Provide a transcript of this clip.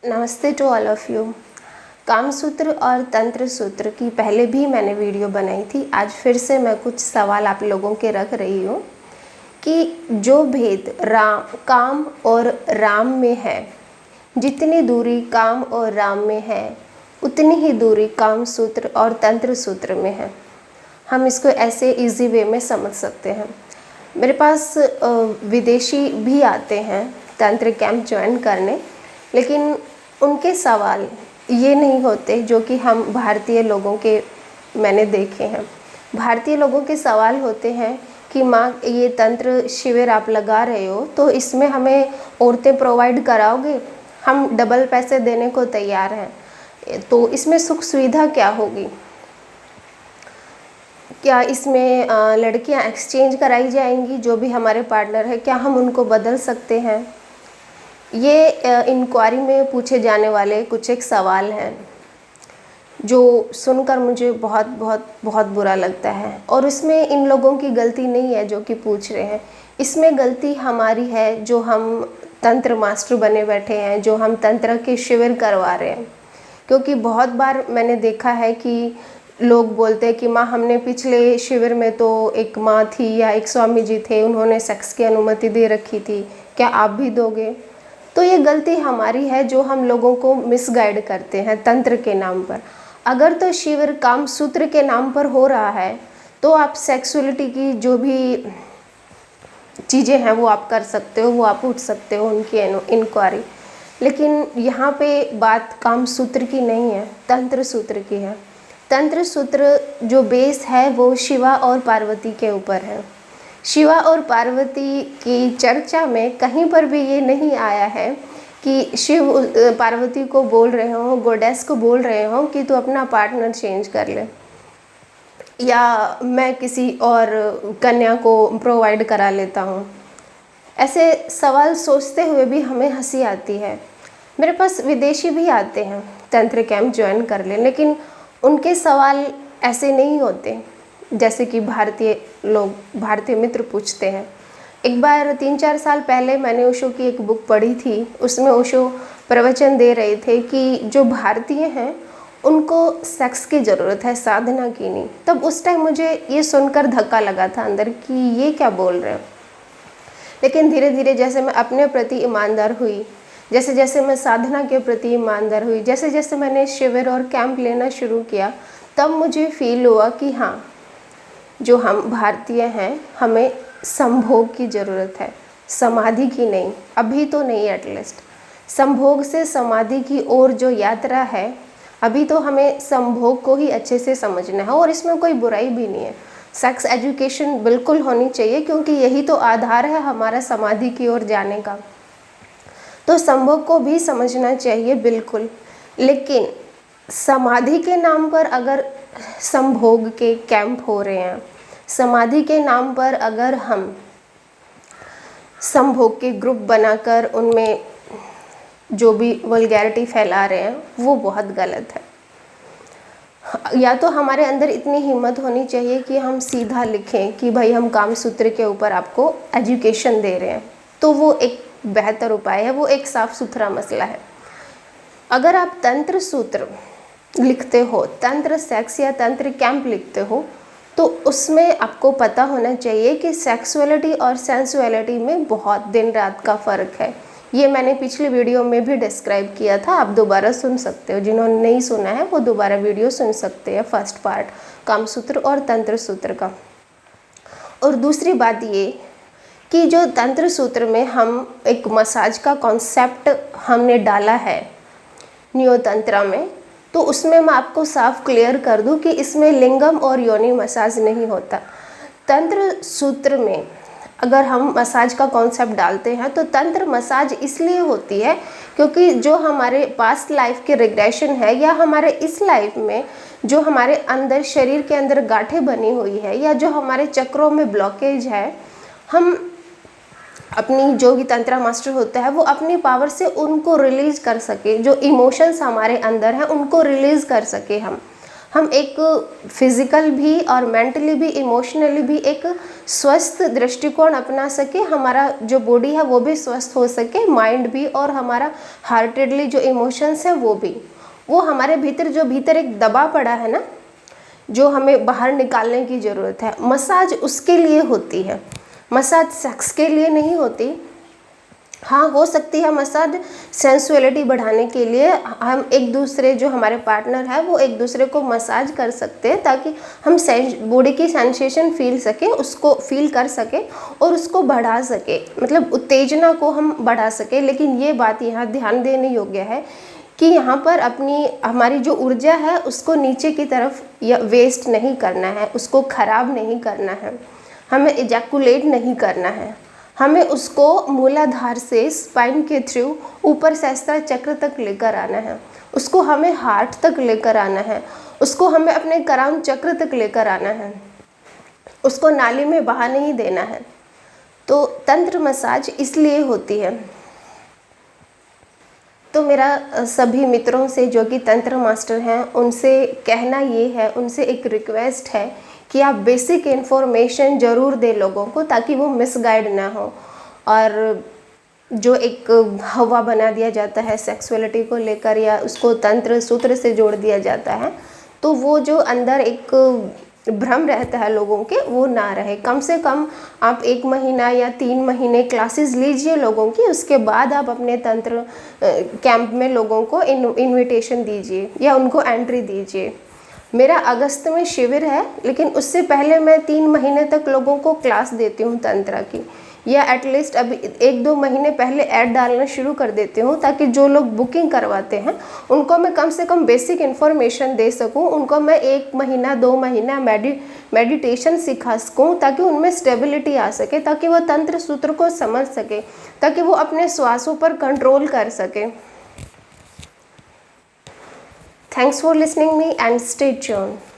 नमस्ते to all of you. काम सूत्र और तंत्र सूत्र की पहले भी मैंने वीडियो बनाई थी। आज फिर से मैं कुछ सवाल आप लोगों के रख रही हूँ कि जो भेद काम और राम में है, जितनी दूरी काम और राम में है उतनी ही दूरी काम सूत्र और तंत्र सूत्र में है। हम इसको ऐसे इजी वे में समझ सकते हैं। मेरे पास विदेशी भी आते हैं तंत्र कैंप ज्वाइन करने, लेकिन उनके सवाल ये नहीं होते जो कि हम भारतीय लोगों के मैंने देखे हैं। भारतीय लोगों के सवाल होते हैं कि माँ ये तंत्र शिविर आप लगा रहे हो तो इसमें हमें औरतें प्रोवाइड कराओगे, हम डबल पैसे देने को तैयार हैं, तो इसमें सुख सुविधा क्या होगी, क्या इसमें लड़कियां एक्सचेंज कराई जाएंगी, जो भी हमारे पार्टनर है क्या हम उनको बदल सकते हैं। ये इंक्वायरी में पूछे जाने वाले कुछ एक सवाल हैं जो सुनकर मुझे बहुत बहुत बहुत बुरा लगता है। और इसमें इन लोगों की गलती नहीं है जो कि पूछ रहे हैं, इसमें गलती हमारी है जो हम तंत्र मास्टर बने बैठे हैं, जो हम तंत्र के शिविर करवा रहे हैं। क्योंकि बहुत बार मैंने देखा है कि लोग बोलते हैं कि माँ हमने पिछले शिविर में तो एक माँ थी या एक स्वामी जी थे, उन्होंने सेक्स की अनुमति दे रखी थी, क्या आप भी दोगे। तो ये गलती हमारी है जो हम लोगों को मिसगाइड करते हैं तंत्र के नाम पर। अगर तो शिविर काम सूत्र के नाम पर हो रहा है तो आप सेक्सुअलिटी की जो भी चीज़ें हैं वो आप कर सकते हो, वो आप पूछ सकते हो उनकी इंक्वायरी। लेकिन यहाँ पे बात काम सूत्र की नहीं है, तंत्र सूत्र की है। तंत्र सूत्र जो बेस है वो शिवा और पार्वती के ऊपर है। शिवा और पार्वती की चर्चा में कहीं पर भी ये नहीं आया है कि शिव पार्वती को बोल रहे हो, गॉडेस को बोल रहे हो कि तू अपना पार्टनर चेंज कर ले, या मैं किसी और कन्या को प्रोवाइड करा लेता हूँ। ऐसे सवाल सोचते हुए भी हमें हंसी आती है। मेरे पास विदेशी भी आते हैं तंत्र कैंप ज्वाइन कर ले, लेकिन उनके सवाल ऐसे नहीं होते जैसे कि भारतीय मित्र पूछते हैं। एक बार 3-4 साल पहले मैंने ओशो की एक बुक पढ़ी थी, उसमें ओशो प्रवचन दे रहे थे कि जो भारतीय हैं उनको सेक्स की ज़रूरत है, साधना की नहीं। तब उस टाइम मुझे ये सुनकर धक्का लगा था अंदर कि ये क्या बोल रहे हैं। लेकिन धीरे धीरे जैसे मैं अपने प्रति ईमानदार हुई, जैसे जैसे मैं साधना के प्रति ईमानदार हुई, जैसे जैसे मैंने शिविर और कैंप लेना शुरू किया, तब मुझे फील हुआ कि हाँ, जो हम भारतीय हैं हमें संभोग की ज़रूरत है, समाधि की नहीं। अभी तो नहीं, एटलीस्ट संभोग से समाधि की ओर जो यात्रा है, अभी तो हमें संभोग को ही अच्छे से समझना है। और इसमें कोई बुराई भी नहीं है, सेक्स एजुकेशन बिल्कुल होनी चाहिए क्योंकि यही तो आधार है हमारा समाधि की ओर जाने का। तो संभोग को भी समझना चाहिए बिल्कुल, लेकिन समाधि के नाम पर अगर संभोग के कैंप हो रहे हैं, समाधि के नाम पर अगर हम संभोग के ग्रुप बनाकर उनमें जो भी वल्गैरिटी फैला रहे हैं, वो बहुत गलत है। या तो हमारे अंदर इतनी हिम्मत होनी चाहिए कि हम सीधा लिखें कि भाई हम काम सूत्र के ऊपर आपको एजुकेशन दे रहे हैं, तो वो एक बेहतर उपाय है, वो एक साफ सुथरा मसला है। अगर आप तंत्र सूत्र लिखते हो, तंत्र सेक्स या तंत्र कैंप लिखते हो, तो उसमें आपको पता होना चाहिए कि सेक्सुअलिटी और सेंसुअलिटी में बहुत दिन रात का फ़र्क है। ये मैंने पिछली वीडियो में भी डिस्क्राइब किया था, आप दोबारा सुन सकते हो। जिन्होंने नहीं सुना है वो दोबारा वीडियो सुन सकते हैं, फर्स्ट पार्ट काम सूत्र और तंत्र सूत्र का। और दूसरी बात ये कि जो तंत्र सूत्र में हम एक मसाज का कॉन्सेप्ट हमने डाला है न्यू तंत्रा में, तो उसमें मैं आपको साफ क्लियर कर दूं कि इसमें लिंगम और योनि मसाज नहीं होता। तंत्र सूत्र में अगर हम मसाज का कॉन्सेप्ट डालते हैं तो तंत्र मसाज इसलिए होती है क्योंकि जो हमारे पास्ट लाइफ के रिग्रेशन है या हमारे इस लाइफ में जो हमारे अंदर शरीर के अंदर गांठें बनी हुई है या जो हमारे चक्रों में ब्लॉकेज है, हम अपनी जो भी तंत्रा मास्टर होता है वो अपनी पावर से उनको रिलीज़ कर सके, जो इमोशंस हमारे अंदर हैं उनको रिलीज़ कर सके। हम एक फिज़िकल भी और मेंटली भी इमोशनली भी एक स्वस्थ दृष्टिकोण अपना सके, हमारा जो बॉडी है वो भी स्वस्थ हो सके, माइंड भी, और हमारा हार्टेडली जो इमोशंस है वो भी, वो हमारे भीतर जो भीतर एक दबा पड़ा है ना, जो हमें बाहर निकालने की ज़रूरत है, मसाज उसके लिए होती है। मसाज सेक्स के लिए नहीं होती। हाँ, हो सकती है मसाज सेंसुअलिटी बढ़ाने के लिए, हम एक दूसरे जो हमारे पार्टनर है वो एक दूसरे को मसाज कर सकते हैं ताकि हम बॉडी की सेंसेशन फील सके, उसको फील कर सके और उसको बढ़ा सके, मतलब उत्तेजना को हम बढ़ा सके। लेकिन ये बात यहाँ ध्यान देने योग्य है कि यहाँ पर हमारी जो ऊर्जा है उसको नीचे की तरफ या वेस्ट नहीं करना है, उसको ख़राब नहीं करना है, हमें इजैकुलेट नहीं करना है, हमें उसको मूलाधार से स्पाइन के थ्रू ऊपर सहस्त्र चक्र तक लेकर आना है, उसको हमें हार्ट तक लेकर आना है, उसको हमें अपने कराउन चक्र तक लेकर आना है, उसको नाली में बहा नहीं देना है। तो तंत्र मसाज इसलिए होती है। तो मेरा सभी मित्रों से जो कि तंत्र मास्टर हैं उनसे कहना ये है, उनसे एक रिक्वेस्ट है कि आप बेसिक इन्फॉर्मेशन ज़रूर दें लोगों को ताकि वो मिसगाइड ना हो। और जो एक हवा बना दिया जाता है सेक्सुअलिटी को लेकर या उसको तंत्र सूत्र से जोड़ दिया जाता है, तो वो जो अंदर एक भ्रम रहता है लोगों के वो ना रहे। कम से कम आप 1 महीना या 3 महीने क्लासेस लीजिए लोगों की, उसके बाद आप अपने तंत्र कैंप में लोगों को इनविटेशन दीजिए या उनको एंट्री दीजिए। मेरा अगस्त में शिविर है, लेकिन उससे पहले मैं 3 महीने तक लोगों को क्लास देती हूँ तंत्र की, या एटलीस्ट अभी 1-2 महीने पहले ऐड डालना शुरू कर देती हूँ ताकि जो लोग बुकिंग करवाते हैं उनको मैं कम से कम बेसिक इन्फॉर्मेशन दे सकूँ, उनको मैं 1 महीना 2 महीना मेडिटेशन सिखा सकूँ ताकि उनमें स्टेबिलिटी आ सके, ताकि वो तंत्र सूत्र को समझ सके, ताकि वो अपने श्वासों पर कंट्रोल कर सके। Thanks for listening me and stay tuned.